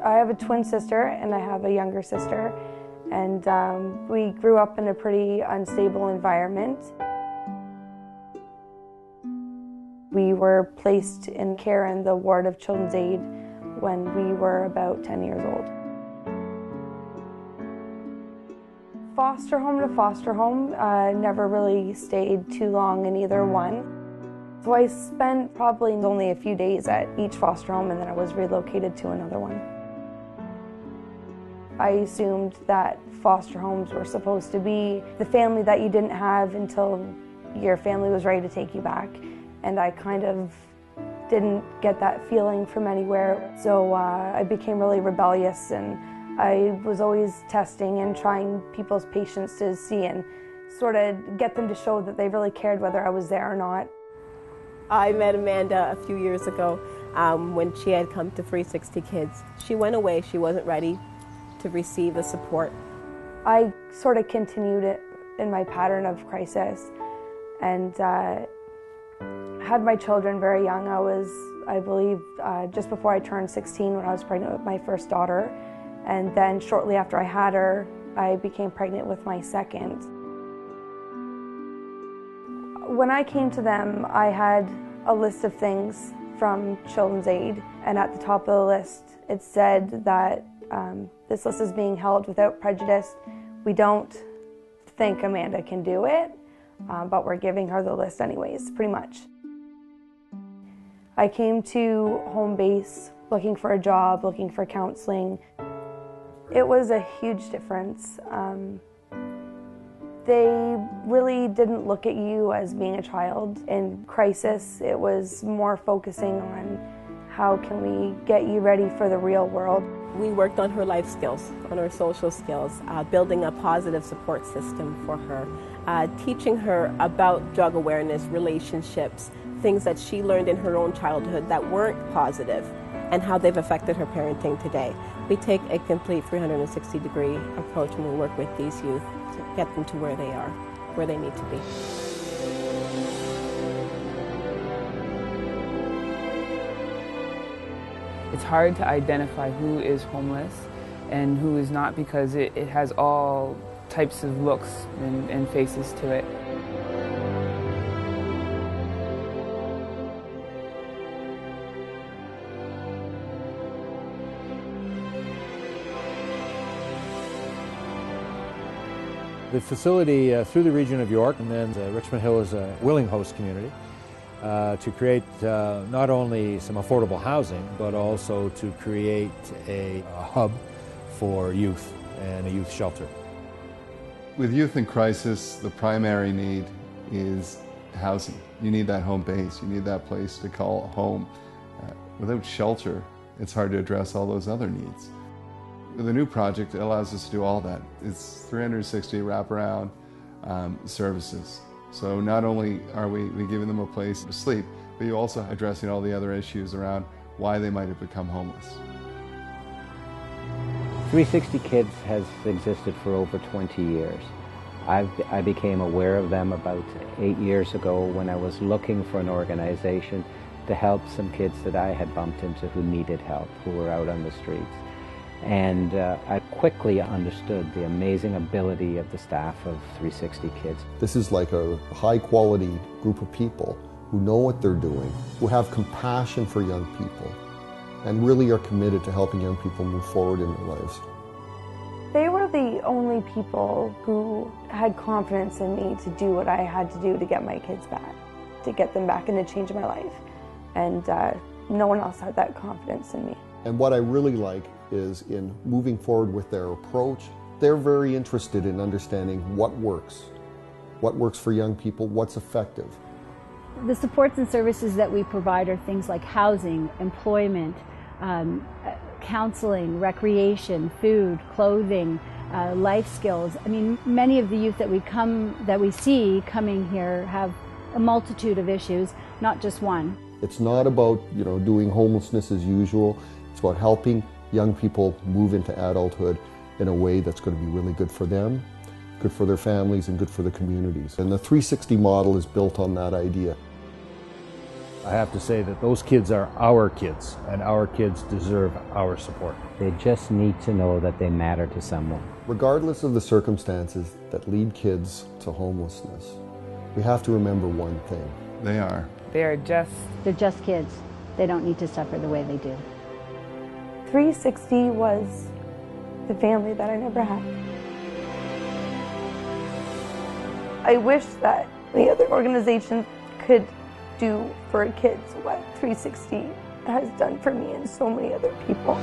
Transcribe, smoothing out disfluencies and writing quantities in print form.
I have a twin sister and I have a younger sister, and we grew up in a pretty unstable environment. We were placed in care in the ward of Children's Aid when we were about 10 years old. Foster home to foster home, never really stayed too long in either one. So I spent probably only a few days at each foster home, and then I was relocated to another one. I assumed that foster homes were supposed to be the family that you didn't have until your family was ready to take you back. And I kind of didn't get that feeling from anywhere. So I became really rebellious, and I was always testing and trying people's patience to see and sort of get them to show that they really cared whether I was there or not. I met Amanda a few years ago when she had come to 360 Kids. She went away. She wasn't ready to receive the support. I sort of continued it in my pattern of crisis, and had my children very young. I was, I believe, just before I turned 16 when I was pregnant with my first daughter. And then shortly after I had her, I became pregnant with my second. When I came to them, I had a list of things from Children's Aid, and at the top of the list it said that this list is being held without prejudice. We don't think Amanda can do it, but we're giving her the list anyways, pretty much. I came to home base looking for a job, looking for counseling. It was a huge difference. They really didn't look at you as being a child in crisis. It was more focusing on how can we get you ready for the real world. We worked on her life skills, on her social skills, building a positive support system for her, teaching her about drug awareness, relationships, things that she learned in her own childhood that weren't positive, and how they've affected her parenting today. We take a complete 360-degree approach when we work with these youth to get them to where they are, where they need to be. It's hard to identify who is homeless and who is not, because it has all types of looks and faces to it. The facility through the region of York, and then Richmond Hill is a willing host community to create not only some affordable housing, but also to create a hub for youth and a youth shelter. With youth in crisis, the primary need is housing. You need that home base. You need that place to call home. Without shelter, it's hard to address all those other needs. With the new project, it allows us to do all that. It's 360 wraparound services. So not only are we giving them a place to sleep, but you're also addressing all the other issues around why they might have become homeless. 360 Kids has existed for over 20 years. I became aware of them about 8 years ago when I was looking for an organization to help some kids that I had bumped into who needed help, who were out on the streets. And I quickly understood the amazing ability of the staff of 360 Kids. This is like a high-quality group of people who know what they're doing, who have compassion for young people, and really are committed to helping young people move forward in their lives. They were the only people who had confidence in me to do what I had to do to get my kids back, to get them back and to change my life. And no one else had that confidence in me. And what I really like is in moving forward with their approach, they're very interested in understanding what works for young people, what's effective. The supports and services that we provide are things like housing, employment, counseling, recreation, food, clothing, life skills. I mean, many of the youth that we see coming here have a multitude of issues, not just one. It's not about, doing homelessness as usual. It's about helping young people move into adulthood in a way that's going to be really good for them, good for their families, and good for the communities. And the 360 model is built on that idea. I have to say that those kids are our kids, and our kids deserve our support. They just need to know that they matter to someone. Regardless of the circumstances that lead kids to homelessness, we have to remember one thing. They are. They're just kids. They don't need to suffer the way they do. 360 was the family that I never had. I wish that the other organizations could do for kids what 360 has done for me and so many other people.